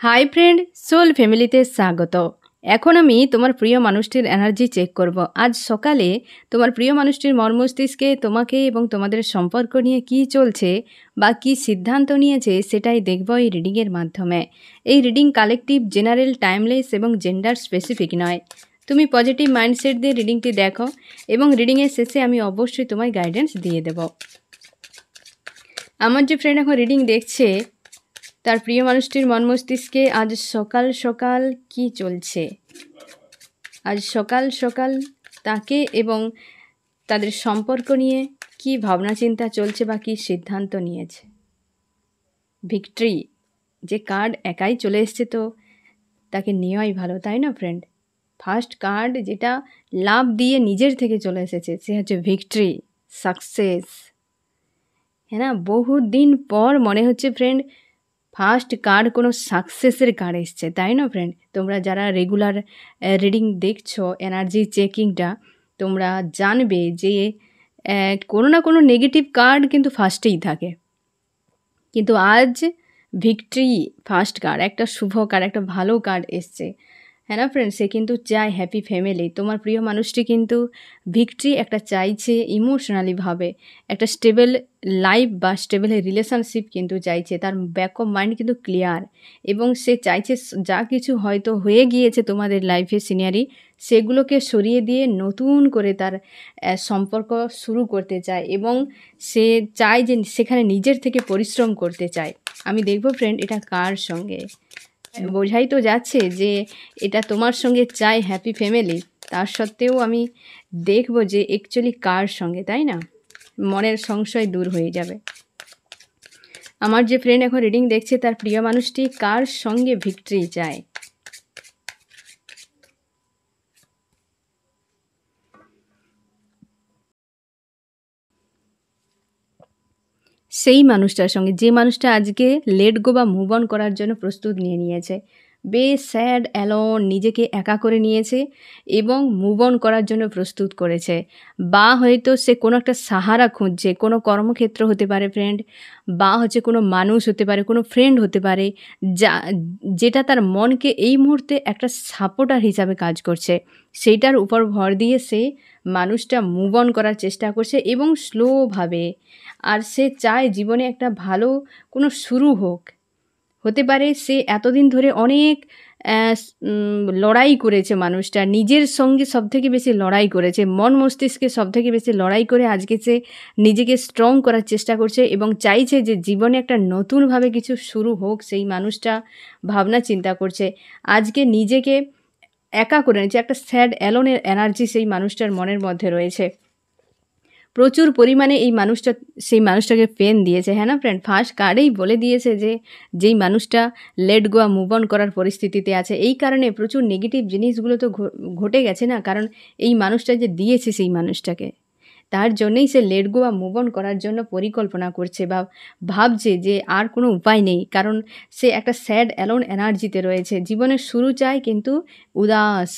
Hi friend, soul ফ্যামিলিতে স্বাগত। এখন আমি তোমার প্রিয় মানুষটির এনার্জি চেক করব। আজ সকালে তোমার প্রিয় মানুষটির মর্মস্তিষ্কে তোমাকে এবং তোমাদের সম্পর্ক নিয়ে কী চলছে বা কী সিদ্ধান্ত নিয়েছে সেটাই দেখব এই রিডিংয়ের মাধ্যমে। এই রিডিং কালেকটিভ, জেনারেল, টাইমলেস এবং জেন্ডার স্পেসিফিক নয়। তুমি পজিটিভ মাইন্ডসেট দিয়ে রিডিংটি দেখো এবং রিডিংয়ের শেষে আমি অবশ্যই তোমায় গাইডেন্স দিয়ে দেব। আমার যে ফ্রেন্ড এখন রিডিং দেখছে, তার প্রিয় মানুষটির মন মস্তিষ্কে আজ সকাল সকাল কি চলছে, আজ সকাল সকাল তাকে এবং তাদের সম্পর্ক নিয়ে কি ভাবনা চিন্তা চলছে বা কী সিদ্ধান্ত নিয়েছে। ভিক্টরি যে কার্ড একাই চলে এসছে, তো তাকে নেওয়াই ভালো, তাই না ফ্রেন্ড? ফার্স্ট কার্ড যেটা লাভ দিয়ে নিজের থেকে চলে এসেছে সে হচ্ছে ভিক্টরি, সাকসেস। হ্যাঁ না, বহুদিন পর মনে হচ্ছে ফ্রেন্ড ফার্স্ট কার্ড কোনো সাকসেসের কার্ড এসছে, তাই না ফ্রেন্ড? তোমরা যারা রেগুলার রিডিং দেখছো, এনার্জি চেকিংটা, তোমরা জানবে যে কোনো না কোনো নেগেটিভ কার্ড কিন্তু ফার্স্টেই থাকে, কিন্তু আজ ভিক্টরি ফার্স্ট কার্ড, একটা শুভ কার্ড, একটা ভালো কার্ড এসছে। হ্যাঁ না ফ্রেন্ড, সে কিন্তু চায় হ্যাপি ফ্যামিলি। তোমার প্রিয় মানুষটি কিন্তু ভিক্টরি একটা চাইছে ইমোশনালিভাবে, একটা স্টেবল লাইফ বা স্টেবল রিলেশনশিপ কিন্তু চাইছে। তার ব্যাক অফ মাইন্ড কিন্তু ক্লিয়ার এবং সে চাইছে যা কিছু হয়তো হয়ে গিয়েছে তোমাদের লাইফে সিনারি, সেগুলোকে সরিয়ে দিয়ে নতুন করে তার সম্পর্ক শুরু করতে চায় এবং সে চায় যে সেখানে নিজের থেকে পরিশ্রম করতে চায়। আমি দেখব ফ্রেন্ড এটা কার সঙ্গে, বোঝাই তো যাচ্ছে যে এটা তোমার সঙ্গে চাই হ্যাপি ফ্যামিলি, তার সত্ত্বেও আমি দেখব যে অ্যাকচুয়ালি কার সঙ্গে, তাই না? মনের সংশয় দূর হয়ে যাবে। আমার যে ফ্রেন্ড এখন রিডিং দেখছে, তার প্রিয় মানুষটি কার সঙ্গে ভিক্টরি চায়। সেই মানুষটার সঙ্গে, যে মানুষটা আজকে লেট গো বা মুভ অন করার জন্য প্রস্তুত নিয়ে নিয়েছে, বেশ স্যাড অ্যালোন, নিজেকে একা করে নিয়েছে এবং মুভ অন করার জন্য প্রস্তুত করেছে। বা হয়তো সে কোনো একটা সাহারা খুঁজছে, কোনো কর্মক্ষেত্র হতে পারে ফ্রেন্ড, বা হচ্ছে কোনো মানুষ হতে পারে, কোনো ফ্রেন্ড হতে পারে, যেটা তার মনকে এই মুহূর্তে একটা সাপোর্টার হিসাবে কাজ করছে। সেইটার উপর ভর দিয়ে সে মানুষটা মুভ অন করার চেষ্টা করছে এবং স্লোভাবে। আর সে চায় জীবনে একটা ভালো কোনো শুরু হোক। হতে পারে সে এতদিন ধরে অনেক লড়াই করেছে, মানুষটা নিজের সঙ্গে সবথেকে বেশি লড়াই করেছে, মন মস্তিষ্কে সবথেকে বেশি লড়াই করে আজকে সে নিজেকে স্ট্রং করার চেষ্টা করছে এবং চাইছে যে জীবনে একটা নতুনভাবে কিছু শুরু হোক। সেই মানুষটা ভাবনা চিন্তা করছে, আজকে নিজেকে একা করে নিচ্ছে, একটা স্যাড অ্যালোনের এনার্জি সেই মানুষটার মনের মধ্যে রয়েছে। প্রচুর পরিমাণে এই মানুষটা সেই মানুষটাকে পেন দিয়েছে। হ্যাঁ না ফ্রেন্ড, ফার্স্ট কার্ডেই বলে দিয়েছে যে যেই মানুষটা লেট গো মুভ অন করার পরিস্থিতিতে আছে, এই কারণে প্রচুর নেগেটিভ জিনিসগুলো তো ঘটে গেছে না, কারণ এই মানুষটা যে দিয়েছে সেই মানুষটাকে, তার জন্যেই সে লেট গো বা মুভ অন করার জন্য পরিকল্পনা করছে বা ভাবছে যে আর কোনো উপায় নেই, কারণ সে একটা স্যাড অ্যালোন এনার্জিতে রয়েছে, জীবনের শুরু চায় কিন্তু উদাস।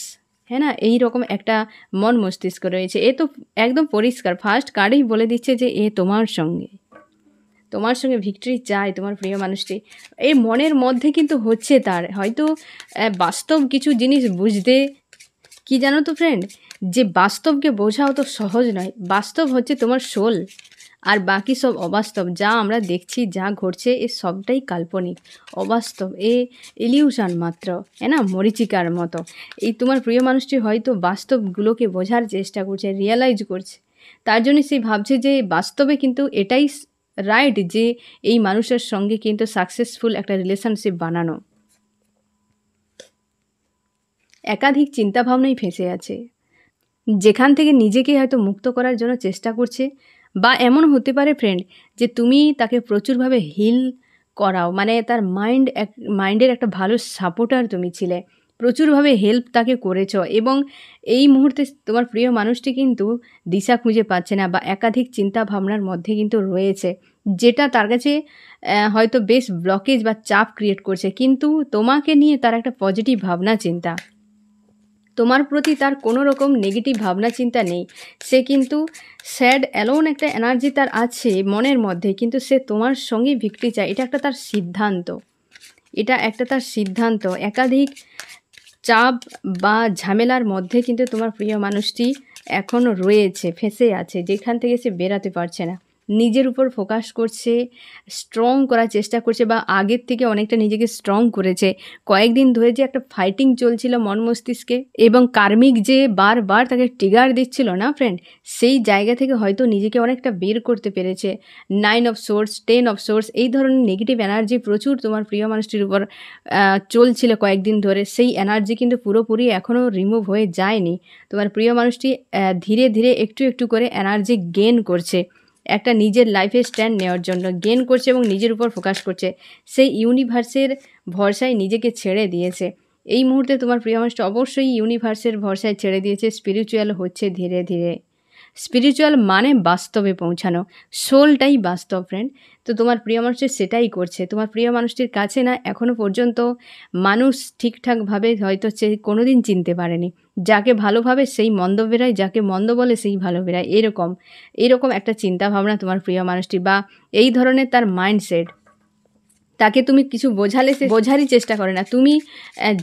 হ্যাঁ না, এই রকম একটা মন মস্তিষ্ক রয়েছে। এ তো একদম পরিষ্কার, ফার্স্ট কার্ডেই বলে দিচ্ছে যে এ তোমার সঙ্গে ভিক্টরি চায় তোমার প্রিয় মানুষটি। এই মনের মধ্যে কিন্তু হচ্ছে তার হয়তো বাস্তব কিছু জিনিস বুঝতে, কি জানো তো ফ্রেন্ড, যে বাস্তবকে বোঝাও তো সহজ নয়। বাস্তব হচ্ছে তোমার সোল, আর বাকি সব অবাস্তব। যা আমরা দেখছি, যা ঘটছে, এ সবটাই কাল্পনিক, অবাস্তব, ইলিউশন মাত্র, না, মরিচিকার মতো। এই তোমার প্রিয় মানুষটি হয়তো বাস্তবগুলোকে বোঝার চেষ্টা করছে, রিয়েলাইজ করছে, তার জন্য সে ভাবছে যে বাস্তবে কিন্তু এটাই রাইট, যে এই মানুষের সঙ্গে কিন্তু সাকসেসফুল একটা রিলেশনশিপ বানানো। একাধিক চিন্তাভাবনাই ফেঁসে আছে, যেখান থেকে নিজেকে হয়তো মুক্ত করার জন্য চেষ্টা করছে। বা এমন হতে পারে ফ্রেন্ড যে তুমি তাকে প্রচুরভাবে হিল করাও, মানে তার মাইন্ডের একটা ভালো সাপোর্টার তুমি ছিলে, প্রচুরভাবে হেল্প তাকে করেছ এবং এই মুহূর্তে তোমার প্রিয় মানুষটি কিন্তু দিশা খুঁজে পাচ্ছে না বা একাধিক চিন্তা ভাবনার মধ্যে কিন্তু রয়েছে, যেটা তার কাছে হয়তো বেশ ব্লকেজ বা চাপ ক্রিয়েট করছে। কিন্তু তোমাকে নিয়ে তার একটা পজিটিভ ভাবনা চিন্তা, তোমার প্রতি তার কোনো রকম নেগেটিভ ভাবনা চিন্তা নেই। সে কিন্তু স্যাড অ্যালোন একটা এনার্জি তার আছে মনের মধ্যে, কিন্তু সে তোমার সঙ্গেই ভিক্টরি চায়, এটা একটা তার সিদ্ধান্ত। এটা একটা তার সিদ্ধান্ত। একাধিক চাপ বা ঝামেলার মধ্যে কিন্তু তোমার প্রিয় মানুষটি এখনও রয়েছে, ফেঁসে আছে, যেখান থেকে সে বেরাতে পারছে না। নিজের উপর ফোকাস করছে, স্ট্রং করার চেষ্টা করছে বা আগের থেকে অনেকটা নিজেকে স্ট্রং করেছে। কয়েকদিন ধরে যে একটা ফাইটিং চলছিল মন মস্তিষ্কে এবং কার্মিক যে বারবার তাকে ট্রিগার দিচ্ছিল না ফ্রেন্ড, সেই জায়গা থেকে হয়তো নিজেকে অনেকটা বের করতে পেরেছে। 9 অফ সোর্স, 10 অফ সোর্স, এই ধরনের নেগেটিভ এনার্জি প্রচুর তোমার প্রিয় মানুষটির উপর চলছিল কয়েকদিন ধরে। সেই এনার্জি কিন্তু পুরোপুরি এখনও রিমুভ হয়ে যায়নি। তোমার প্রিয় মানুষটি ধীরে ধীরে একটু একটু করে এনার্জি গেইন করছে, একটা নিজের লাইফে স্ট্যান্ড নেওয়ার জন্য গেইন করছে এবং নিজের উপর ফোকাস করছে। সেই ইউনিভার্সের ভরসায় নিজেকে ছেড়ে দিয়েছে। এই মুহূর্তে তোমার প্রিয় মানুষটা অবশ্যই ইউনিভার্সের ভরসায় ছেড়ে দিয়েছে, স্পিরিচুয়াল হচ্ছে ধীরে ধীরে। স্পিরিচুয়াল মানে বাস্তবে পৌঁছানো, সোলটাই বাস্তব ফ্রেন্ড। তো তোমার প্রিয় মানুষটি সেটাই করছে। তোমার প্রিয় মানুষটির কাছে না এখনও পর্যন্ত মানুষ ঠিকঠাকভাবে হয়তো সে কোনোদিন চিনতে পারেনি। যাকে ভালোভাবে সেই মন্দ বেরায়, যাকে মন্দ বলে সেই ভালো বেরায়, এরকম একটা চিন্তাভাবনা তোমার প্রিয় মানুষটি, বা এই ধরনের তার মাইন্ডসেট। তাকে তুমি কিছু বোঝালে সে বোঝারই চেষ্টা করে না। তুমি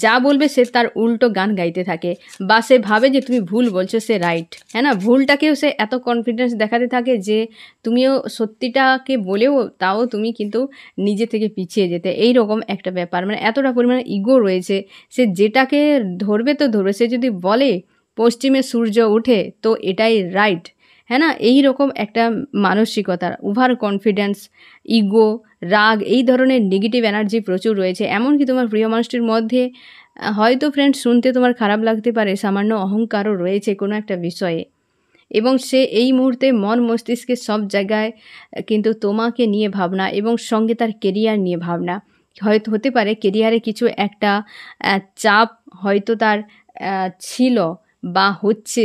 যা বলবে সে তার উল্টো গান গাইতে থাকে, বা সে ভাবে যে তুমি ভুল বলছো, সে রাইট, হ্যাঁ না? ভুলটাকেও সে এত কনফিডেন্স দেখাতে থাকে যে তুমিও সত্যিটাকে বলেও তাও তুমি কিন্তু নিজে থেকে পিছিয়ে যেতে, এই রকম একটা ব্যাপার। মানে এতটা পরিমাণে ইগো রয়েছে, সে যেটাকে ধরবে তো ধরবে। সে যদি বলে পশ্চিমে সূর্য ওঠে তো এটাই রাইট, হ্যাঁ না? এই রকম একটা মানসিকতার ওভার কনফিডেন্স, ইগো, রাগ, এই ধরনের নেগেটিভ এনার্জি প্রচুর রয়েছে। এমনকি তোমার প্রিয় মানুষটির মধ্যে হয়তো ফ্রেন্ড শুনতে তোমার খারাপ লাগতে পারে, সামান্য অহংকারও রয়েছে কোনো একটা বিষয়ে। এবং সে এই মুহূর্তে মন মস্তিষ্কের সব জায়গায় কিন্তু তোমাকে নিয়ে ভাবনা এবং সঙ্গে তার কেরিয়ার নিয়ে ভাবনা। হয়তো হতে পারে কেরিয়ারে কিছু একটা চাপ হয়তো তার ছিল বা হচ্ছে,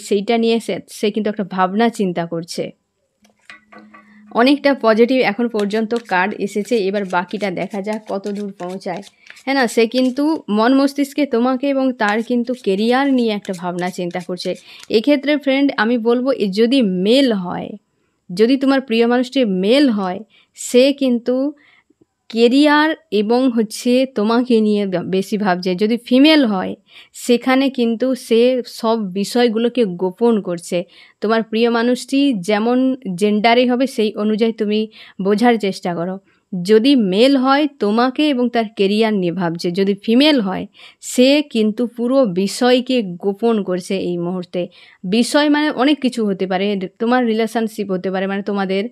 সেইটা নিয়ে সে কিন্তু একটা ভাবনা চিন্তা করছে। অনেকটা পজিটিভ এখন পর্যন্ত কার্ড এসেছে, এবার বাকিটা দেখা যাক কত দূর পৌঁছায়, হ্যাঁ না? সে কিন্তু মন মস্তিষ্কে তোমাকে এবং তার কিন্তু কেরিয়ার নিয়ে একটা ভাবনা চিন্তা করছে। এক্ষেত্রে ফ্রেন্ড আমি বলবো, যদি মেল হয়, যদি তোমার প্রিয় মানুষটি মেল হয়, সে কিন্তু কেরিয়ার এবং তোমাকে নিয়ে বেশি ভাবছে। যদি ফিমেল হয়, সেখানে কিন্তু সে সব বিষয়গুলোকে গোপন করছে। তোমার প্রিয় মানুষটি যেমন জেন্ডারে হবে সেই অনুযায়ী তুমি বোঝার চেষ্টা করো। যদি মেল হয়, তোমাকে এবং তার কেরিয়ার নিয়ে ভাবছে। যদি ফিমেল হয়, সে কিন্তু পুরো বিষয়কে গোপন করছে এই মুহূর্তে। বিষয় মানে অনেক কিছু হতে পারে, তোমার রিলেশনশিপ হতে পারে, মানে তোমাদের,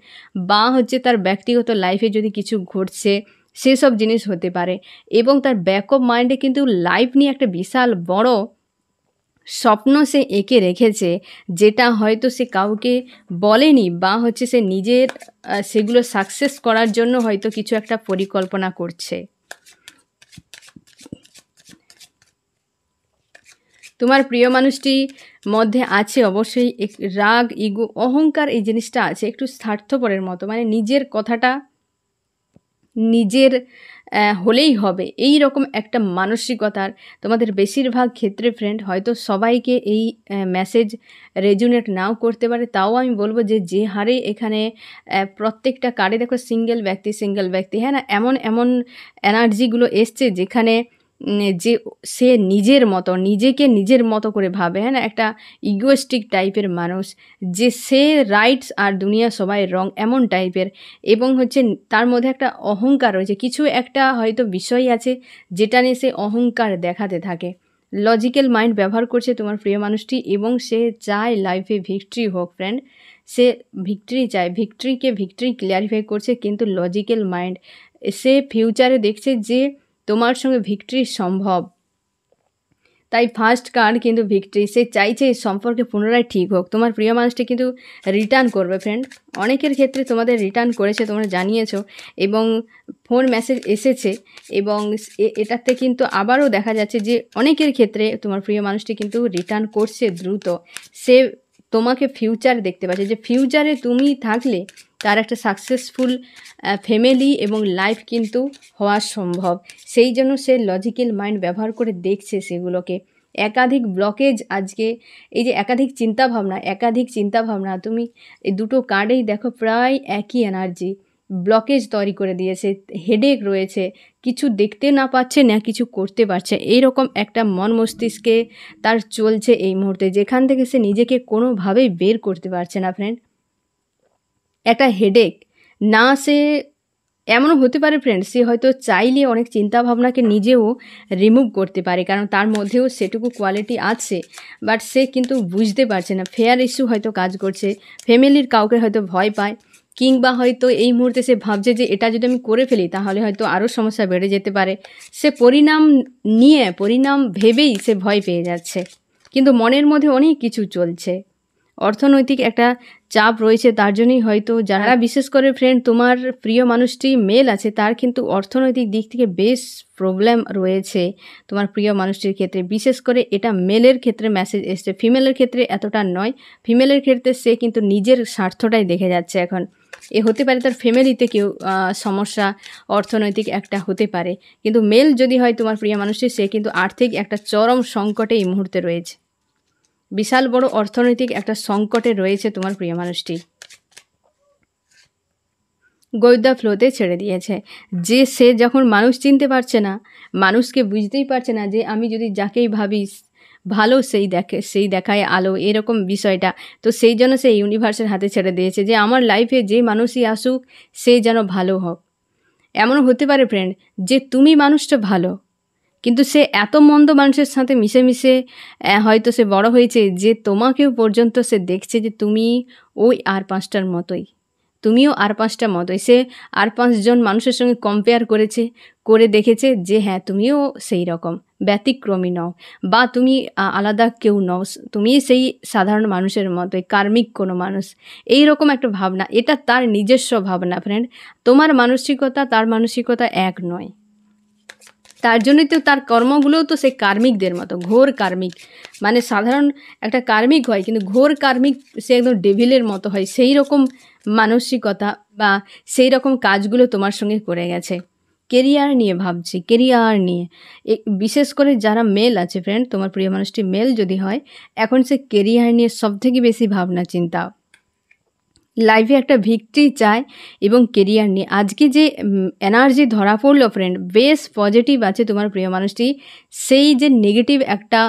বা তার ব্যক্তিগত লাইফে যদি কিছু ঘটছে সেসব জিনিস হতে পারে। এবং তার ব্যাক অফ মাইন্ডে কিন্তু লাইফ নিয়ে একটা বিশাল বড় স্বপ্ন সে এঁকে রেখেছে, যেটা হয়তো সে কাউকে বলেনি, বা সে নিজের সেগুলো সাকসেস করার জন্য হয়তো কিছু একটা পরিকল্পনা করছে। তোমার প্রিয় মানুষটি মধ্যে আছে অবশ্যই রাগ, ইগো, অহংকার, এই জিনিসটা আছে, একটু স্বার্থপরের মতো, মানে নিজের কথাটা নিজের হলেই হবে, এই রকম একটা মানসিকতার তোমাদের বেশিরভাগ ক্ষেত্রে ফ্রেন্ড। হয়তো সবাইকে এই মেসেজ রেজুনেট নাও করতে পারে, তাও আমি বলবো যে হারে এখানে প্রত্যেকটা কার্ডে দেখো সিঙ্গেল ব্যক্তি, হ্যাঁ না? এমন এনার্জিগুলো এসছে যেখানে যে সে নিজেকে নিজের মতো করে ভাবে, হ্যাঁ না? একটা ইগোয়েস্টিক টাইপের মানুষ, যে সে রাইটস আর দুনিয়া সবাই রং, এমন টাইপের। এবং তার মধ্যে একটা অহংকার রয়েছে, কিছু একটা হয়তো বিষয় আছে যেটা নিয়ে সে অহংকার দেখাতে থাকে। লজিক্যাল মাইন্ড ব্যবহার করছে তোমার প্রিয় মানুষটি, এবং সে চায় লাইফে ভিক্টরি হোক ফ্রেন্ড। সে ভিক্টরি চায়, ভিক্টরি ক্লিয়ারিফাই করছে, কিন্তু লজিক্যাল মাইন্ড সে ফিউচারে দেখছে যে তোমার সঙ্গে ভিক্টরি সম্ভব। তাই ফার্স্ট কার্ড কিন্তু ভিক্টরি, সে চাইছে এই সম্পর্কে পুনরায় ঠিক হোক। তোমার প্রিয় মানুষটি কিন্তু রিটার্ন করবে ফ্রেন্ড। অনেকের ক্ষেত্রে তোমাদের রিটার্ন করেছে, তোমরা জানিয়েছো, এবং ফোন মেসেজ এসেছে, এবং এটাতে কিন্তু আবারও দেখা যাচ্ছে যে অনেকের ক্ষেত্রে তোমার প্রিয় মানুষটি কিন্তু রিটার্ন করছে দ্রুত। সে তোমাকে ফিউচার দেখতে পাচ্ছে, যে ফিউচারে তুমি থাকলে তার একটা সাকসেসফুল ফ্যামিলি এবং লাইফ কিন্তু হওয়া সম্ভব। সেই জন্য সে লজিক্যাল মাইন্ড ব্যবহার করে দেখছে সেগুলোকে। একাধিক ব্লকেজ আজকে, এই যে একাধিক চিন্তাভাবনা, তুমি এই দুটো কার্ডেই দেখো প্রায় একই এনার্জি, ব্লকেজ তৈরি করে দিয়েছে, হেডেক রয়েছে, কিছু দেখতে না পাচ্ছে না কিছু করতে পারছে, এইরকম একটা মন মস্তিষ্কে তার চলছে এই মুহূর্তে, যেখান থেকে সে নিজেকে কোনোভাবেই বের করতে পারছে না ফ্রেন্ড। একটা হেডেক, না সে এমনও হতে পারে ফ্রেন্ড, সে হয়তো চাইলে অনেক চিন্তাভাবনাকে নিজেও রিমুভ করতে পারে, কারণ তার মধ্যেও সেটুকু কোয়ালিটি আছে, বাট সে কিন্তু বুঝতে পারছে না। ফেয়ার ইস্যু হয়তো কাজ করছে, ফ্যামিলির কাউকে হয়তো ভয় পায়, কিংবা হয়তো এই মুহূর্তে সে ভাবছে যে এটা যদি আমি করে ফেলি তাহলে হয়তো আরও সমস্যা বেড়ে যেতে পারে। সে পরিণাম ভেবেই সে ভয় পেয়ে যাচ্ছে, কিন্তু মনের মধ্যে অনেক কিছু চলছে। অর্থনৈতিক একটা চাপ রয়েছে, তার জন্যই হয়তো যারা বিশেষ করে ফ্রেন্ড তোমার প্রিয় মানুষটি মেল আছে, তার কিন্তু অর্থনৈতিক দিক থেকে বেশ প্রবলেম রয়েছে তোমার প্রিয় মানুষটির ক্ষেত্রে। বিশেষ করে এটা মেলের ক্ষেত্রে মেসেজ এসছে, ফিমেলের ক্ষেত্রে এতটা নয়। ফিমেলের ক্ষেত্রে সে কিন্তু নিজের স্বার্থটাই দেখে যাচ্ছে এখন। এ হতে পারে তার ফ্যামিলিতে কেউ সমস্যা অর্থনৈতিক একটা হতে পারে, কিন্তু মেল যদি হয় তোমার প্রিয় মানুষটি, সে কিন্তু আর্থিক একটা চরম সংকটে এই মুহূর্তে রয়েছে, বিশাল বড় অর্থনৈতিক একটা সংকটে রয়েছে তোমার প্রিয় মানুষটি। গোয়েন্দা ফ্লোতে ছেড়ে দিয়েছে, যে সে যখন মানুষ চিনতে পারছে না, মানুষকে বুঝতেই পারছে না, যে আমি যদি যাকেই ভাবি ভালো সেই দেখায় আলো, এরকম বিষয়টা। তো সেই জন্য সে ইউনিভার্সের হাতে ছেড়ে দিয়েছে, যে আমার লাইফে যে মানুষই আসুক সে যেন ভালো হোক। এমনও হতে পারে ফ্রেন্ড যে তুমি মানুষটা ভালো, কিন্তু সে এত মন্দ মানুষের সাথে মিশে মিশে হয়তো সে বড় হয়েছে, যে তোমাকেও পর্যন্ত সে দেখছে যে তুমি ওই আর 5টার মতোই, তুমিও আর 5টার মতোই। সে আর 5জন মানুষের সঙ্গে কম্পেয়ার করে দেখেছে যে হ্যাঁ তুমিও সেই রকম ব্যতিক্রমী নও, বা তুমি আলাদা কেউ নও, তুমি সেই সাধারণ মানুষের মতোই, কার্মিক কোনো মানুষ, এই রকম একটা ভাবনা। এটা তার নিজস্ব ভাবনা ফ্রেন্ড, তোমার মানসিকতা তার মানসিকতা এক নয়। তার জন্যই তো তার কর্মগুলোও তো সে কার্মিকদের মতো, ঘোর কার্মিক। মানে সাধারণ একটা কার্মিক হয়, কিন্তু ঘোর কার্মিক সে একদম ডেভিলের মতো হয়, সেই রকম মানসিকতা বা সেই রকম কাজগুলো তোমার সঙ্গে করে গেছে। কেরিয়ার নিয়ে ভাবছি, কেরিয়ার নিয়ে বিশেষ করে যারা মেল আছে ফ্রেন্ড, তোমার প্রিয় মানুষটি মেল যদি হয়, এখন সে কেরিয়ার নিয়ে সবথেকে বেশি ভাবনা চিন্তা, লাইফে একটা ভিক্টরি চায় এবং কেরিয়ার নিয়ে। আজকে যে এনার্জি ধরা পড়লো ফ্রেন্ড, বেশ পজিটিভ আছে তোমার প্রিয় মানুষটি। সেই যে নেগেটিভ একটা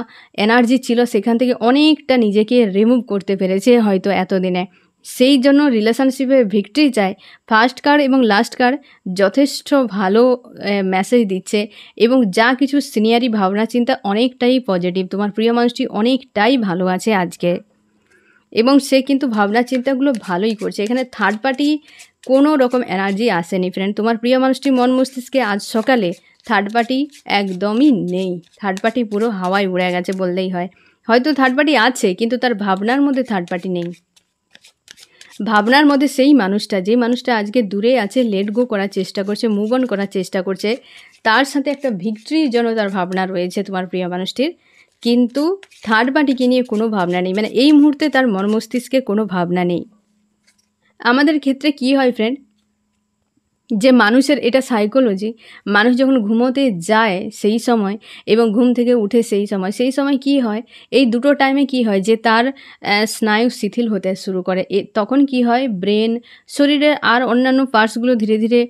এনার্জি ছিল সেখান থেকে অনেকটা নিজেকে রিমুভ করতে পেরেছে হয়তো এতদিনে, সেই জন্য রিলেশনশিপে ভিক্টরি চায়। ফার্স্ট কার্ড এবং লাস্ট কার্ড যথেষ্ট ভালো মেসেজ দিচ্ছে, এবং যা কিছু সিনিয়রি ভাবনা চিন্তা অনেকটাই পজিটিভ, তোমার প্রিয় মানুষটি অনেকটাই ভালো আছে আজকে, এবং সে কিন্তু ভাবনা চিন্তাগুলো ভালোই করছে। এখানে থার্ড পার্টি কোনো রকম এনার্জি আসেনি ফ্রেন্ড, তোমার প্রিয় মানুষটি মন মস্তিষ্কে আজ সকালে থার্ড পার্টি একদমই নেই। থার্ড পার্টি পুরো হাওয়ায় উড়ে গেছে বললেই হয়। হয়তো থার্ড পার্টি আছে, কিন্তু তার ভাবনার মধ্যে থার্ড পার্টি নেই। ভাবনার মধ্যে সেই মানুষটা, যে মানুষটা আজকে দূরে আছে, লেট গো করার চেষ্টা করছে, মুভ অন করার চেষ্টা করছে, তার সাথে একটা ভিক্টরির জন্য তার ভাবনা রয়েছে তোমার প্রিয় মানুষটির, কিন্তু থার্ড পার্টিকে নিয়ে কোনো ভাবনা নেই। মানে এই মুহূর্তে তার মন মস্তিষ্কে কোনো ভাবনা নেই। আমাদের ক্ষেত্রে কি হয় ফ্রেন্ড, যে মানুষের এটা সাইকোলজি, মানুষ যখন ঘুমোতে যায় সেই সময় এবং ঘুম থেকে উঠে সেই সময় কি হয়, এই দুটো টাইমে কি হয় যে তার স্নায়ু শিথিল হতে শুরু করে। তখন কি হয়, ব্রেন, শরীরের আর অন্যান্য পার্টসগুলো ধীরে ধীরে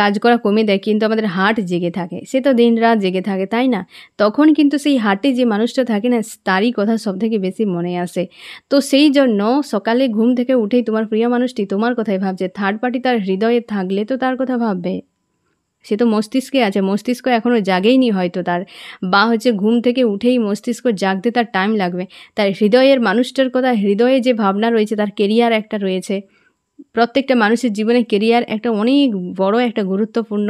কাজ করা কমে দেয়, কিন্তু আমাদের হার্ট জেগে থাকে, সে তো দিন রাত জেগে থাকে তাই না। তখন কিন্তু সেই হার্টে যে মানুষটা থাকে না, তারই কথা সবথেকে বেশি মনে আসে। তো সেই জন্য সকালে ঘুম থেকে উঠেই তোমার প্রিয় মানুষটি তোমার কথাই ভাবছে। থার্ড পার্টি তার হৃদয়ে থাকলে তো তার কথা ভাববে, সে তো মস্তিষ্কে আছে, মস্তিষ্ক এখনও জাগেইনি হয়তো তার, বা হচ্ছে ঘুম থেকে উঠেই মস্তিষ্ক জাগতে তার টাইম লাগবে। তার হৃদয়ের মানুষটার কথা, হৃদয়ে যে ভাবনা রয়েছে, তার কেরিয়ার একটা রয়েছে। প্রত্যেকটা মানুষের জীবনে কেরিয়ার একটা অনেক বড় একটা গুরুত্বপূর্ণ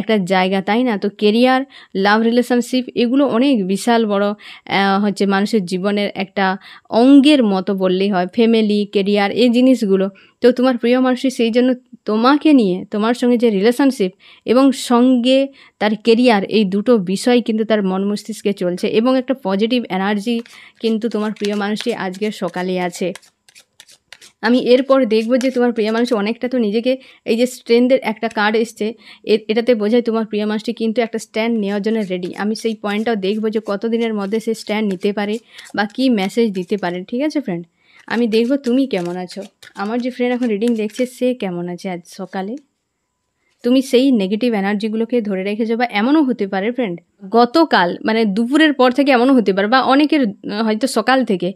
একটা জায়গা তাই না। তো কেরিয়ার, লাভ রিলেশনশিপ এগুলো অনেক বিশাল বড় হচ্ছে মানুষের জীবনের একটা অঙ্গের মতো বললেই হয়। ফ্যামিলি, কেরিয়ার, এই জিনিসগুলো। তো তোমার প্রিয় মানুষই সেই জন্য তোমাকে নিয়ে, তোমার সঙ্গে যে রিলেশনশিপ এবং সঙ্গে তার কেরিয়ার, এই দুটো বিষয় কিন্তু তার মন মস্তিষ্কে চলছে, এবং একটা পজিটিভ এনার্জি কিন্তু তোমার প্রিয় মানুষটি আজকের সকালে আছে। আমি এরপর দেখব যে তোমার প্রিয় মানুষ অনেকটা তো নিজেকে, এই যে স্ট্রেন্থের একটা কার্ড এসছে, এটাতে বোঝায় তোমার প্রিয় মানুষটি কিন্তু একটা স্ট্যান্ড নেওয়ার জন্য রেডি। আমি সেই পয়েন্টটাও দেখব যে কতদিনের মধ্যে সে স্ট্যান্ড নিতে পারে বা কী মেসেজ দিতে পারে। ঠিক আছে ফ্রেন্ড, আমি দেখব তুমি কেমন আছো। আমার যে ফ্রেন্ড এখন রিডিং দেখছে সে কেমন আছে আজ সকালে। তুমি সেই নেগেটিভ এনার্জিগুলোকে ধরে রেখেছো। বা এমনও হতে পারে ফ্রেন্ড, গতকাল মানে দুপুরের পর থেকে এমনও হতে পারে, বা অনেকের হয়তো সকাল থেকে,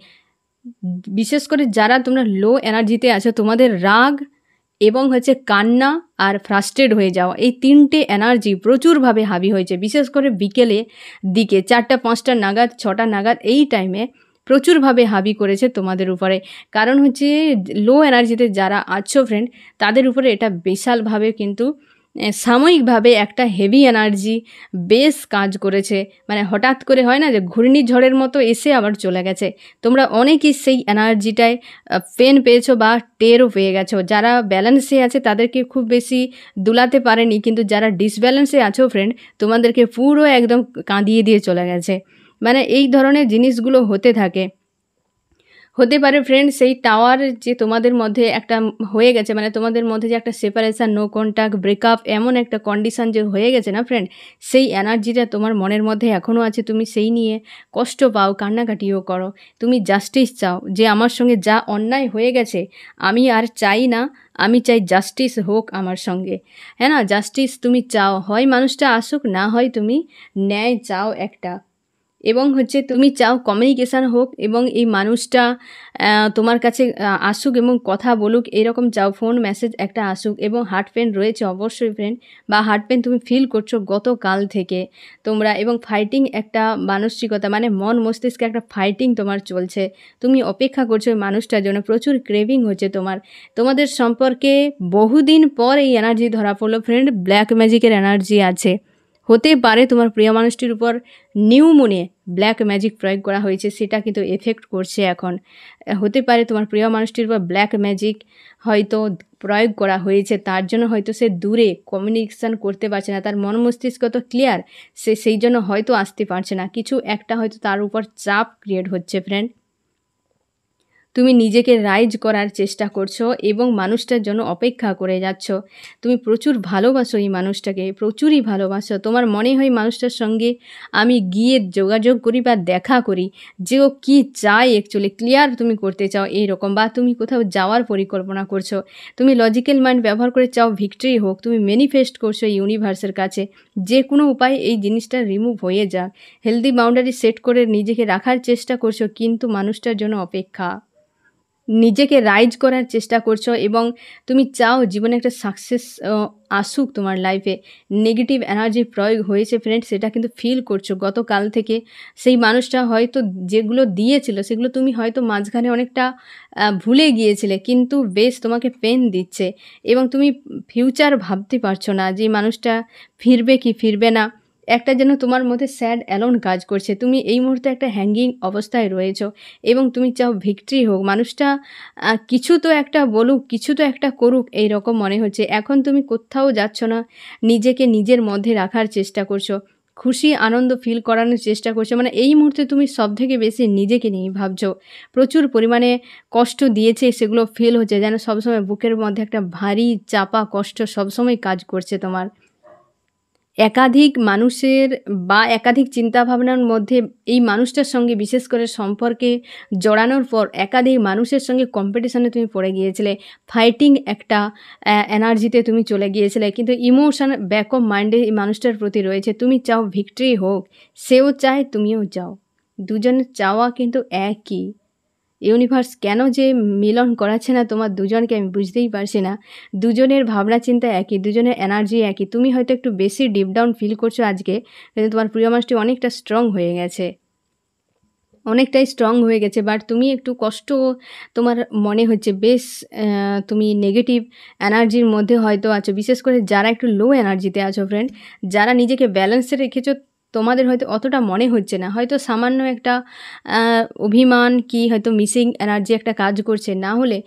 বিশেষ করে যারা তোমরা লো এনার্জিতে আছো, তোমাদের রাগ এবং হচ্ছে কান্না আর ফ্রাস্ট্রেট হয়ে যাওয়া, এই 3টে এনার্জি প্রচুরভাবে হাবি হয়েছে। বিশেষ করে বিকেলে দিকে 4টা 5টা নাগাদ, 6টা নাগাদ, এই টাইমে প্রচুরভাবে হাবি করেছে তোমাদের উপরে। কারণ হচ্ছে লো এনার্জিতে যারা আছো ফ্রেন্ড, তাদের উপরে এটা বিশালভাবে কিন্তু সাময়িকভাবে একটা হেভি এনার্জি বেশ কাজ করেছে। মানে হঠাৎ করে হয় না যে ঘূর্ণিঝড়ের মতো এসে আবার চলে গেছে। তোমরা অনেকেই সেই এনার্জিটায় পেন পেয়েছো বা টেরও পেয়ে গেছো। যারা ব্যালেন্সে আছে তাদেরকে খুব বেশি দুলাতে পারেনি, কিন্তু যারা ডিসব্যালেন্সে আছো ফ্রেন্ড, তোমাদেরকে পুরো একদম কাঁদিয়ে দিয়ে চলে গেছে। মানে এই ধরনের জিনিসগুলো হতে থাকে। হতে পারে ফ্রেন্ড সেই টাওয়ার যে তোমাদের মধ্যে একটা হয়ে গেছে, মানে তোমাদের মধ্যে যে একটা সেপারেশন, নো কন্ট্যাক্ট, ব্রেকআপ, এমন একটা কন্ডিশন যে হয়ে গেছে না ফ্রেন্ড, সেই এনার্জিটা তোমার মনের মধ্যে এখনও আছে। তুমি সেই নিয়ে কষ্ট পাও, কান্নাকাটিও করো। তুমি জাস্টিস চাও যে আমার সঙ্গে যা অন্যায় হয়ে গেছে আমি আর চাই না, আমি চাই জাস্টিস হোক আমার সঙ্গে। হ্যাঁ না, জাস্টিস তুমি চাও, হয় মানুষটা আসুক, না হয় তুমি ন্যায় চাও একটা। এবং হচ্ছে তুমি চাও কমিউনিকেশান হোক এবং এই মানুষটা তোমার কাছে আসুক এবং কথা বলুক, এরকম চাও। ফোন মেসেজ একটা আসুক। এবং হার্ট পেন রয়েছে অবশ্যই ফ্রেন্ড, বা হার্ট পেন তুমি ফিল করছো গতকাল থেকে তোমরা। এবং ফাইটিং একটা মানসিকতা, মানে মন মস্তিষ্কে একটা ফাইটিং তোমার চলছে। তুমি অপেক্ষা করছো ওই মানুষটার জন্য, প্রচুর ক্রেভিং হচ্ছে তোমাদের সম্পর্কে। বহুদিন পর এই এনার্জি ধরা পড়লো ফ্রেন্ড, ব্ল্যাক ম্যাজিকের এনার্জি আছে। হতে পারে তোমার প্রিয় মানুষটির উপর নিউ মুনে ব্ল্যাক ম্যাজিক প্রয়োগ করা হয়েছে, সেটা কিন্তু এফেক্ট করছে এখন। হতে পারে তোমার প্রিয় মানুষটির উপর ব্ল্যাক ম্যাজিক হয়তো প্রয়োগ করা হয়েছে, তার জন্য হয়তো সে দূরে কমিউনিকেশান করতে পারছে না। তার মন মস্তিষ্ক তো ক্লিয়ার, সে সেই জন্য হয়তো আসতে পারছে না। কিছু একটা হয়তো তার উপর চাপ ক্রিয়েট হচ্ছে ফ্রেন্ড। তুমি নিজেকে রাইজ করার চেষ্টা করছো এবং মানুষটার জন্য অপেক্ষা করে যাচ্ছ। তুমি প্রচুর ভালোবাসো এই মানুষটাকে, প্রচুরই ভালোবাসো। তোমার মনে হয় মানুষটার সঙ্গে আমি গিয়ে যোগাযোগ করি বা দেখা করি, যে ও কী চায় অ্যাকচুয়ালি, ক্লিয়ার তুমি করতে চাও এইরকম। বা তুমি কোথাও যাওয়ার পরিকল্পনা করছো, তুমি লজিক্যাল মাইন্ড ব্যবহার করে চাও ভিক্টরি হোক। তুমি ম্যানিফেস্ট করছো ইউনিভার্সের কাছে যে কোনো উপায়ে এই জিনিসটা রিমুভ হয়ে যাক। হেলদি বাউন্ডারি সেট করে নিজেকে রাখার চেষ্টা করছো, কিন্তু মানুষটার জন্য অপেক্ষা। নিজেকে রাইজ করার চেষ্টা করছো এবং তুমি চাও জীবনে একটা সাকসেস আসুক তোমার লাইফে। নেগেটিভ এনার্জি প্রয়োগ হয়েছে ফ্রেন্ড, সেটা কিন্তু ফিল করছো গতকাল থেকে। সেই মানুষটা হয়তো যেগুলো দিয়েছিল সেগুলো তুমি হয়তো মাঝখানে অনেকটা ভুলে গিয়েছিলে, কিন্তু বেশ তোমাকে পেন দিচ্ছে। এবং তুমি ফিউচার ভাবতে পারছো না যে মানুষটা ফিরবে কি ফিরবে না। একটা যেন তোমার মধ্যে স্যাড অ্যালোন কাজ করছে। তুমি এই মুহূর্তে একটা হ্যাঙ্গিং অবস্থায় রয়েছো এবং তুমি চাও ভিক্টরি হোক। মানুষটা কিছু তো একটা বলুক, কিছু তো একটা করুক, এই রকম মনে হচ্ছে। এখন তুমি কোথাও যাচ্ছ না, নিজেকে নিজের মধ্যে রাখার চেষ্টা করছো, খুশি আনন্দ ফিল করানোর চেষ্টা করছো। মানে এই মুহূর্তে তুমি সবথেকে বেশি নিজেকে নিয়েই ভাবছো। প্রচুর পরিমাণে কষ্ট দিয়েছে সেগুলো ফিল হচ্ছে, যেন সবসময় বুকের মধ্যে একটা ভারী চাপা কষ্ট সবসময় কাজ করছে তোমার। একাধিক মানুষের বা একাধিক চিন্তাভাবনার মধ্যে এই মানুষটার সঙ্গে বিশেষ করে সম্পর্কে জড়ানোর পর একাধিক মানুষের সঙ্গে কম্পিটিশনে তুমি পড়ে গিয়েছিলে। ফাইটিং একটা এনার্জিতে তুমি চলে গিয়েছিলে, কিন্তু ইমোশন ব্যাক অফ মাইন্ডে এই মানুষটার প্রতি রয়েছে। তুমি চাও ভিক্টরি হোক, সেও চায়, তুমিও চাও। দুজনের চাওয়া কিন্তু একই। ইউনিভার্স কেন যে মিলন করাচ্ছে না তোমার দুজনকে আমি বুঝতেই পারছি না। দুজনের ভাবনা চিন্তা একই, দুজনের এনার্জি একই। তুমি হয়তো একটু বেশি ডিপ ডাউন ফিল করছো আজকে, কিন্তু তোমার প্রিয় মানুষটি অনেকটা স্ট্রং হয়ে গেছে, অনেকটাই স্ট্রং হয়ে গেছে। বাট তুমি একটু কষ্ট তোমার মনে হচ্ছে, বেশ তুমি নেগেটিভ এনার্জির মধ্যে হয়তো আছো। বিশেষ করে যারা একটু লো এনার্জিতে আছো ফ্রেন্ড, যারা নিজেকে ব্যালেন্সে রেখেছো, তোমাদের হয়তো অতটা মনে হচ্ছে না। হয়তো সামান্য একটা অভিমান কি হয়তো মিসিং এনার্জি একটা কাজ করছে। না হলে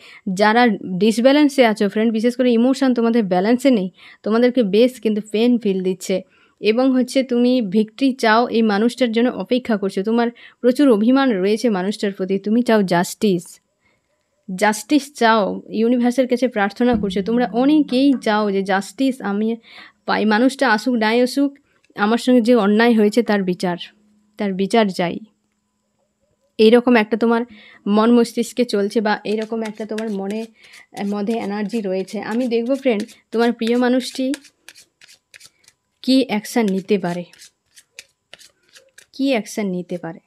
যারা ডিসব্যালেন্সে আছো ফ্রেন্ড, বিশেষ করে ইমোশন তোমাদের ব্যালেন্সে নেই, তোমাদেরকে বেশ কিন্তু পেন ফিল দিচ্ছে। এবং হচ্ছে তুমি ভিক্টরি চাও, এই মানুষটার জন্য অপেক্ষা করছো। তোমার প্রচুর অভিমান রয়েছে মানুষটার প্রতি, তুমি চাও জাস্টিস, জাস্টিস চাও, ইউনিভার্সের কাছে প্রার্থনা করছো। তোমরা অনেকেই চাও যে জাস্টিস আমি পাই, মানুষটা আসুক নাই আসুক, আমার সঙ্গে যে অন্যায় হয়েছে তার বিচার চাই। এইরকম একটা তোমার মন মস্তিষ্কে চলছে, বা এইরকম একটা তোমার মধ্যে এনার্জি রয়েছে। আমি দেখব ফ্রেন্ড, তোমার প্রিয় মানুষটি কি অ্যাকশান নিতে পারে, কি অ্যাকশান নিতে পারে।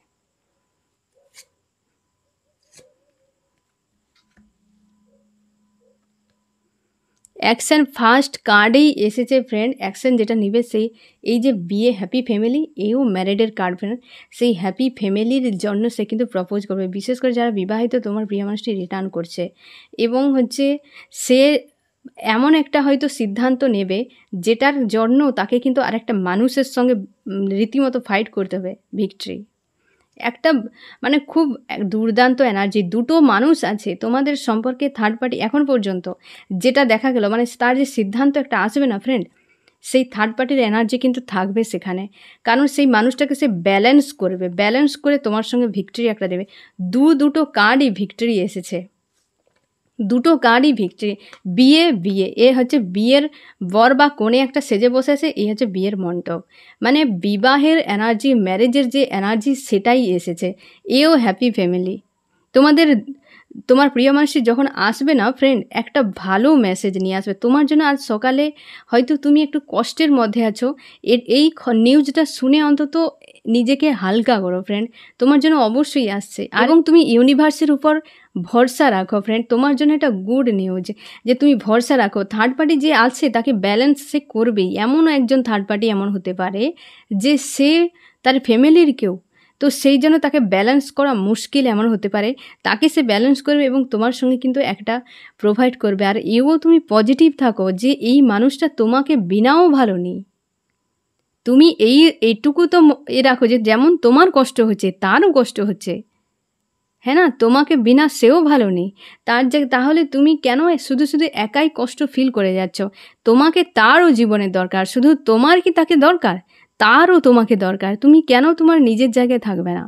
অ্যাকশান ফার্স্ট কার্ডেই এসেছে ফ্রেন্ড। অ্যাকশান যেটা নিবে সেই এই যে বিয়ে হ্যাপি ফ্যামিলি, এও ম্যারিডের কার্ড ফ্রেন্ড। সেই হ্যাপি ফ্যামিলির জন্য সে কিন্তু প্রপোজ করবে, বিশেষ করে যারা বিবাহিত তোমার প্রিয় মানুষটি রিটার্ন করছে। এবং হচ্ছে সে এমন একটা হয়তো সিদ্ধান্ত নেবে যেটার জন্য তাকে কিন্তু আরেকটা মানুষের সঙ্গে রীতিমতো ফাইট করতে হবে ভিক্টরি। একটা মানে খুব দুর্দান্ত এনার্জি, দুটো মানুষ আছে তোমাদের সম্পর্কে থার্ড পার্টি এখন পর্যন্ত যেটা দেখা গেল, মানে তার যে সিদ্ধান্ত একটা আসবে না ফ্রেন্ড, সেই থার্ড পার্টির এনার্জি কিন্তু থাকবে সেখানে। কারণ সেই মানুষটাকে সে ব্যালেন্স করবে, ব্যালেন্স করে তোমার সঙ্গে ভিক্টরি একটা দেবে। দুটো কার্ডই ভিক্টরি এসেছে, দুটো কার্ডই ভিক্টরি। বিয়ে বিয়ে এ হচ্ছে বিয়ের বর বা কোণে একটা সেজে বসেছে, এই হচ্ছে বিয়ের মণ্ডপ, মানে বিবাহের এনার্জি, ম্যারেজের যে এনার্জি সেটাই এসেছে। এও হ্যাপি ফ্যামিলি। তোমার প্রিয় মানুষটি যখন আসবে না ফ্রেন্ড, একটা ভালো মেসেজ নিয়ে আসবে তোমার জন্য। আজ সকালে হয়তো তুমি একটু কষ্টের মধ্যে আছো, এই নিউজটা শুনে অন্তত নিজেকে হালকা করো ফ্রেন্ড, তোমার জন্য অবশ্যই আসছে। এবং তুমি ইউনিভার্সের উপর ভরসা রাখো ফ্রেন্ড, তোমার জন্য এটা গুড নিউজ যে তুমি ভরসা রাখো। থার্ড পার্টি যে আছে তাকে ব্যালেন্স সে করবেই। এমনও একজন থার্ড পার্টি এমন হতে পারে যে সে তার ফ্যামিলির কেউ, তো সেই জন্য তাকে ব্যালেন্স করা মুশকিল এমন হতে পারে, তাকে সে ব্যালেন্স করবে এবং তোমার সঙ্গে কিন্তু একটা প্রোভাইড করবে। আর এও তুমি পজিটিভ থাকো যে এই মানুষটা তোমাকে বিনাও ভালো নেই। তুমি এইটুকু তো রাখো যে যেমন তোমার কষ্ট হচ্ছে তারও কষ্ট হচ্ছে, হ্যাঁ না, তোমাকে বিনা সেও ভালো নেই। তাহলে তুমি কেন শুধু শুধু একাই কষ্ট ফিল করে যাচ্ছ? তোমাকে তারও জীবনের দরকার, শুধু তোমার কি তাকে দরকার? তারও তোমাকে দরকার। তুমি কেন তোমার নিজের জায়গায় থাকবে না?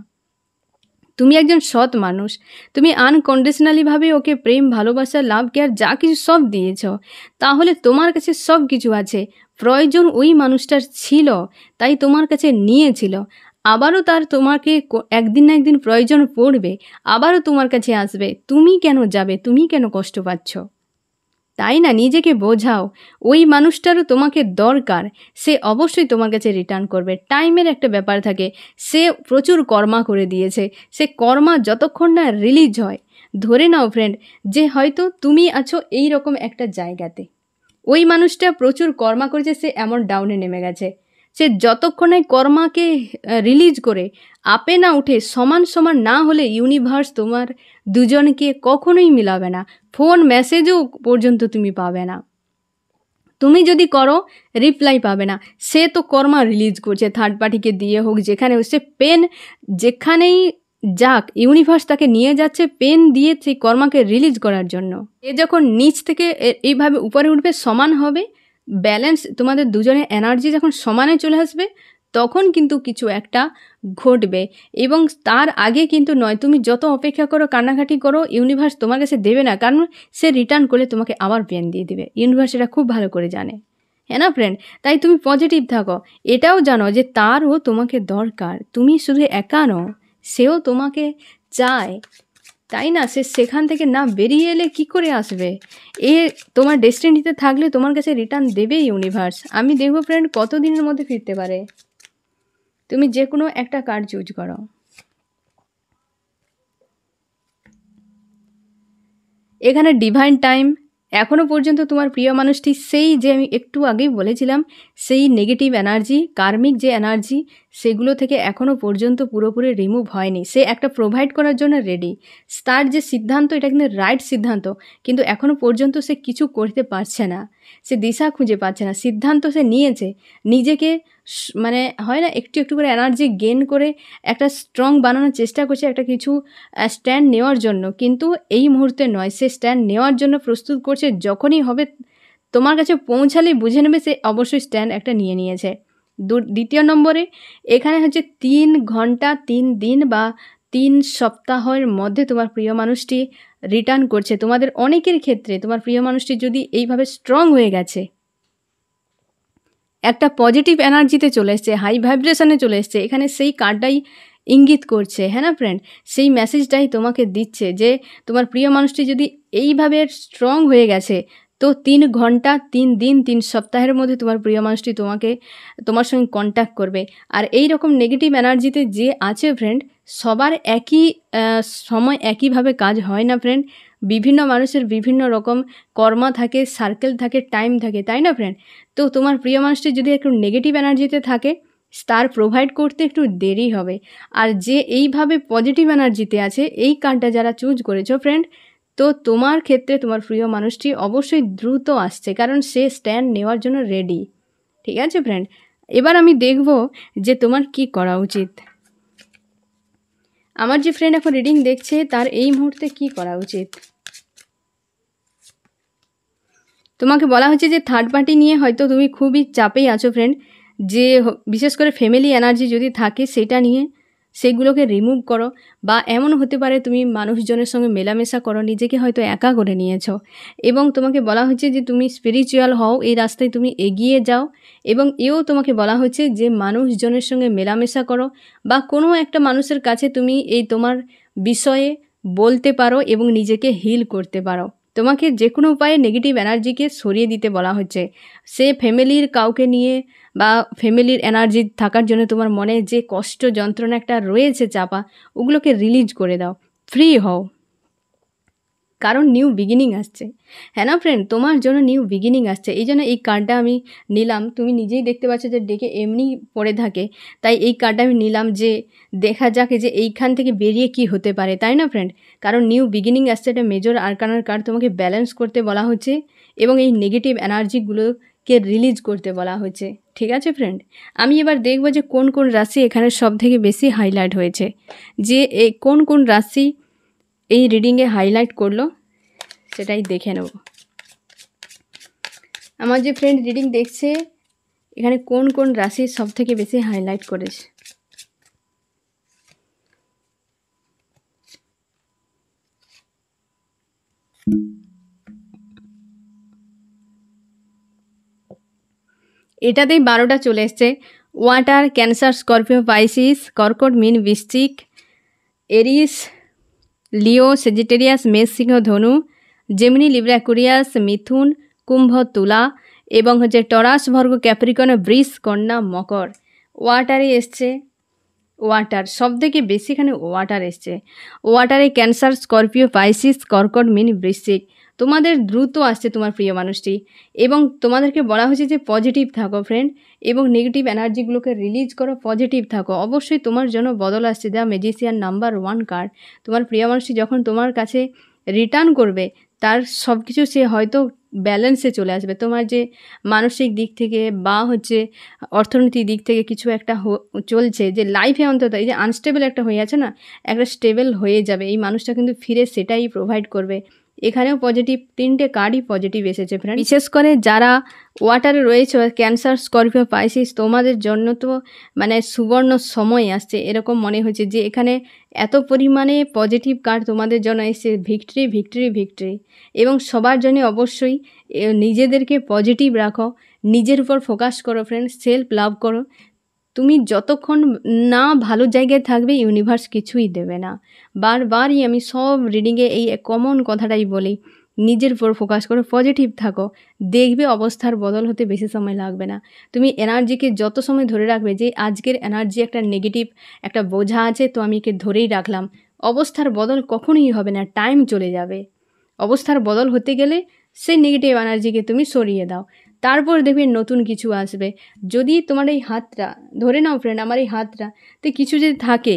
তুমি একজন সৎ মানুষ, তুমি আনকন্ডিশনালিভাবে ওকে প্রেম, ভালোবাসা, লাভ, কেয়ার যা কিছু সব দিয়েছ, তাহলে তোমার কাছে সব কিছু আছে। প্রয়োজন ওই মানুষটার ছিল, তাই তোমার কাছে নিয়েছিল। আবারও তার তোমাকে একদিন না একদিন প্রয়োজন পড়বে, আবারও তোমার কাছে আসবে। তুমি কেন যাবে? তুমি কেন কষ্ট পাচ্ছ? তাই না, নিজেকে বোঝাও। ওই মানুষটারও তোমাকে দরকার, সে অবশ্যই তোমার কাছে রিটার্ন করবে। টাইমের একটা ব্যাপার থাকে, সে প্রচুর কর্মা করে দিয়েছে, সে কর্মা যতক্ষণ না রিলিজ হয়, ধরে নাও ফ্রেন্ড যে হয়তো তুমি আছো এই রকম একটা জায়গাতে, ওই মানুষটা প্রচুর কর্মা করেছে, সে এমন ডাউনে নেমে গেছে। সে যতক্ষণে কর্মাকে রিলিজ করে আপে না উঠে, সমান সমান না হলে ইউনিভার্স তোমার দুজনকে কখনোই মিলাবে না। ফোন মেসেজও পর্যন্ত তুমি পাবে না, তুমি যদি করো রিপ্লাই পাবে না। সে তো কর্মা রিলিজ করছে থার্ড পার্টিকে দিয়ে হোক, যেখানে সে পেন, যেখানেই যাক ইউনিভার্স তাকে নিয়ে যাচ্ছে পেন দিয়ে সেই কর্মাকে রিলিজ করার জন্য। এ যখন নিচ থেকে এইভাবে উপরে উঠবে, সমান হবে, ব্যালেন্স, তোমাদের দুজনের এনার্জি যখন সমানে চলে আসবে, তখন কিন্তু কিছু একটা ঘটবে। এবং তার আগে কিন্তু নয়। তুমি যত অপেক্ষা করো, কান্নাকাটি করো, ইউনিভার্স তোমার কাছে দেবে না, কারণ সে রিটার্ন করলে তোমাকে আবার পেন দিয়ে দেবে। ইউনিভার্স এটা খুব ভালো করে জানে, হ্যাঁ না ফ্রেন্ড? তাই তুমি পজিটিভ থাকো, এটাও জানো যে তারও তোমাকে দরকার, তুমি শুধু একা নও, সেও তোমাকে চায়, তাই না? সে সেখান থেকে না বেরিয়ে এলে কি করে আসবে? তোমার ডেস্টিনিতে থাকলে তোমার কাছে রিটার্ন দেবে ইউনিভার্স। আমি দেখবো ফ্রেন্ড কত দিনের মধ্যে ফিরতে পারে। তুমি যে কোনো একটা কার্ড চুজ করো। এখানে ডিভাইন টাইম, এখনও পর্যন্ত তোমার প্রিয় মানুষটি সেই যে আমি একটু আগেই বলেছিলাম, সেই নেগেটিভ এনার্জি, কার্মিক যে এনার্জি, সেগুলো থেকে এখনও পর্যন্ত পুরোপুরি রিমুভ হয়নি। সে একটা প্রোভাইড করার জন্য রেডি। তার যে সিদ্ধান্ত, এটা কিন্তু রাইট সিদ্ধান্ত, কিন্তু এখনও পর্যন্ত সে কিছু করতে পারছে না, সে দিশা খুঁজে পাচ্ছে না। সিদ্ধান্ত সে নিয়েছে, নিজেকে মানে হয় না একটু একটু করে এনার্জি গেইন করে একটা স্ট্রং বানানোর চেষ্টা করছে, একটা কিছু স্ট্যান্ড নেওয়ার জন্য, কিন্তু এই মুহূর্তে নয়। সে স্ট্যান্ড নেওয়ার জন্য প্রস্তুত করছে, যখনই হবে তোমার কাছে পৌঁছালেই বুঝে নেবে সে অবশ্যই স্ট্যান্ড একটা নিয়ে নিয়েছে। দ্বিতীয় নম্বরে এখানে হচ্ছে 3 ঘন্টা 3 দিন বা 3 সপ্তাহের মধ্যে তোমার প্রিয় মানুষটি রিটার্ন করছে। তোমাদের অনেকের ক্ষেত্রে তোমার প্রিয় মানুষটি যদি এইভাবে স্ট্রং হয়ে গেছে, একটা পজিটিভ এনার্জিতে চলে এসছে, হাই ভাইব্রেশনে চলে এসছে, এখানে সেই কার্ডটাই ইঙ্গিত করছে, হ্যাঁ না ফ্রেন্ড? সেই মেসেজটাই তোমাকে দিচ্ছে যে তোমার প্রিয় মানুষটি যদি এইভাবে স্ট্রং হয়ে গেছে, তো 3 ঘন্টা 3 দিন 3 সপ্তাহের মধ্যে তোমার প্রিয় মানুষটি তোমার সঙ্গে কন্ট্যাক্ট করবে। আর এই রকম নেগেটিভ এনার্জিতে যে আছে ফ্রেন্ড, সবার একই সময় একইভাবে কাজ হয় না ফ্রেন্ড। বিভিন্ন মানুষের বিভিন্ন রকম কর্মা থাকে, সার্কেল থাকে, টাইম থাকে, তাই না ফ্রেন্ড? তো তোমার প্রিয় মানুষটি যদি একটু নেগেটিভ এনার্জিতে থাকে, তার প্রোভাইড করতে একটু দেরি হবে। আর যে এইভাবে পজিটিভ এনার্জিতে আছে, এই কার্ডটা যারা চুজ করেছো ফ্রেন্ড, তো তোমার ক্ষেত্রে তোমার প্রিয় মানুষটি অবশ্যই দ্রুত আসছে, কারণ সে স্ট্যান্ড নেওয়ার জন্য রেডি। ঠিক আছে ফ্রেন্ড, এবার আমি দেখব যে তোমার কি করা উচিত। আমার যে ফ্রেন্ড এখন রিডিং দেখছে তার এই মুহূর্তে কি করা উচিত। তোমাকে বলা হচ্ছে যে থার্ড পার্টি নিয়ে হয়তো তুমি খুবই চাপেই আছো ফ্রেন্ড, যে বিশেষ করে ফ্যামিলি এনার্জি যদি থাকে সেটা নিয়ে সেগুলোকে রিমুভ করো। বা এমন হতে পারে তুমি মানুষজনের সঙ্গে মেলামেশা করো, নিজেকে হয়তো একা করে নিয়েছো, এবং তোমাকে বলা হচ্ছে যে তুমি স্পিরিচুয়াল হও, এই রাস্তায় তুমি এগিয়ে যাও। এবং এও তোমাকে বলা হচ্ছে যে মানুষজনের সঙ্গে মেলামেশা করো, বা কোনো একটা মানুষের কাছে তুমি এই তোমার বিষয়ে বলতে পারো এবং নিজেকে হিল করতে পারো। তোমাকে যে কোনো উপায়ে নেগেটিভ এনার্জিকে সরিয়ে দিতে বলা হচ্ছে। সে ফ্যামিলির কাউকে নিয়ে বা ফ্যামিলির এনার্জি থাকার জন্য তোমার মনে যে কষ্ট যন্ত্রণা একটা রয়েছে চাপা, ওগুলোকে রিলিজ করে দাও, ফ্রি হও, কারণ নিউ বিগিনিং আসছে। হ্যাঁ না ফ্রেন্ড, তোমার জন্য নিউ বিগিনিং আসছে। এই জন্য এই কার্ডটা আমি নিলাম। তুমি নিজেই দেখতে পাচ্ছ যে ডেকে এমনি পড়ে থাকে, তাই এই কার্ডটা আমি নিলাম যে দেখা যাক যে এইখান থেকে বেরিয়ে কি হতে পারে, তাই না ফ্রেন্ড? কারণ নিউ বিগিনিং আসছে, এটা মেজর আরকানার কার্ড। তোমাকে ব্যালেন্স করতে বলা হচ্ছে এবং এই নেগেটিভ এনার্জিগুলোকে রিলিজ করতে বলা হচ্ছে। ঠিক আছে ফ্রেন্ড, আমি এবার দেখব যে কোন কোন রাশি এখানে সব থেকে বেশি হাইলাইট হয়েছে, যে এই কোন কোন রাশি এই রিডিংয়ে হাইলাইট করলো সেটাই দেখে নেব। আমার যে ফ্রেন্ড রিডিং দেখছে এখানে কোন কোন রাশি সব থেকে বেশি হাইলাইট করেছে। এটাতেই 12টা চলে এসছে। ওয়াটার, ক্যান্সার, স্করপিও, পাইসিস, কর্কট, মীন, বৃশ্চিক, এরিস, লিও, সেজিটেরিয়াস, মেষ, সিংহ, ধনু, জেমিনি, লিব্রা, অ্যাকুয়ারিয়াস, মিথুন, কুম্ভ, তুলা এবং হচ্ছে টরাস, ভর্গ, ক্যাপ্রিকন, বৃষ, কন্যা, মকর। ওয়াটারে এসছে, ওয়াটার সব থেকে বেশি এখানে ওয়াটার এসছে। ওয়াটারে ক্যান্সার, স্করপিও, পাইসিস, কর্কট, মীন, বৃশ্চিক। তোমাদের দ্রুত আসছে তোমার প্রিয় মানুষটি, এবং তোমাদেরকে বলা হয়েছে যে পজিটিভ থাকো ফ্রেন্ড, এবং নেগেটিভ এনার্জিগুলোকে রিলিজ করো, পজিটিভ থাকো। অবশ্যই তোমার জন্য বদল আসছে। The magician number 1 card. তোমার প্রিয় মানুষটি যখন তোমার কাছে রিটার্ন করবে, তার সব কিছু সে হয়তো ব্যালেন্সে চলে আসবে। তোমার যে মানসিক দিক থেকে বা হচ্ছে অর্থনৈতিক দিক থেকে কিছু একটা চলছে, যে লাইফে অন্তত এই যে আনস্টেবল একটা হয়ে আছে না, একটা স্টেবল হয়ে যাবে। এই মানুষটা কিন্তু ফিরে সেটাই প্রোভাইড করবে। এখানেও পজিটিভ, 3টে কার্ডই পজিটিভ এসেছে ফ্রেন্ড। বিশেষ করে যারা ওয়াটারে রয়েছে, ক্যান্সার, স্করপিও, পাইসিস, তোমাদের জন্য তো মানে সুবর্ণ সময় আসছে এরকম মনে হচ্ছে, যে এখানে এত পরিমাণে পজিটিভ কার্ড তোমাদের জন্য এসছে। Victory, victory, victory. এবং সবার জন্য অবশ্যই নিজেদেরকে পজিটিভ রাখো, নিজের উপর ফোকাস করো ফ্রেন্ড, সেলফ লাভ করো। তুমি যতক্ষণ না ভালো জায়গায় থাকবে, ইউনিভার্স কিছুই দেবে না। বারবারই আমি সব রিডিংয়ে এই কমন কথাটাই বলি, নিজের উপর ফোকাস করো, পজিটিভ থাকো, দেখবে অবস্থার বদল হতে বেশি সময় লাগবে না। তুমি এনার্জিকে যত সময় ধরে রাখবে, যে আজকের এনার্জি একটা নেগেটিভ একটা বোঝা আছে, তো আমি একে ধরেই রাখলাম, অবস্থার বদল কখনোই হবে না, টাইম চলে যাবে। অবস্থার বদল হতে গেলে সেই নেগেটিভ এনার্জিকে তুমি সরিয়ে দাও, তারপর দেখবে নতুন কিছু আসবে। যদি তোমার এই হাতটা ধরে নাও ফ্রেন্ড, আমার এই হাতটা তো কিছু যদি থাকে,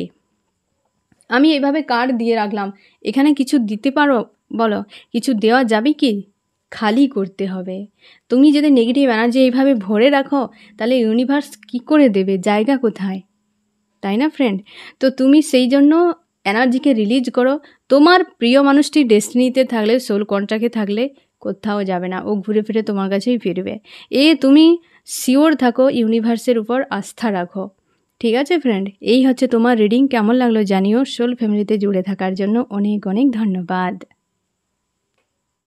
আমি এইভাবে কার্ড দিয়ে রাখলাম, এখানে কিছু দিতে পারো? বলো, কিছু দেওয়া যাবে কি? খালি করতে হবে। তুমি যদি নেগেটিভ এনার্জি এইভাবে ভরে রাখো, তাহলে ইউনিভার্স কি করে দেবে? জায়গা কোথায়? তাই না ফ্রেন্ড? তো তুমি সেই জন্য এনার্জিকে রিলিজ করো। তোমার প্রিয় মানুষটি ডেস্টিনিতে থাকলে, সোল কন্ট্রাক্টে থাকলে কোথাও যাবে না, ও ঘুরে ফিরে তোমার কাছেই ফিরবে। তুমি শিওর থাকো, ইউনিভার্সের উপর আস্থা রাখো। ঠিক আছে ফ্রেন্ড, এই হচ্ছে তোমার রিডিং। কেমন লাগলো জানিও। সোল ফ্যামিলিতে জুড়ে থাকার জন্য অনেক অনেক ধন্যবাদ।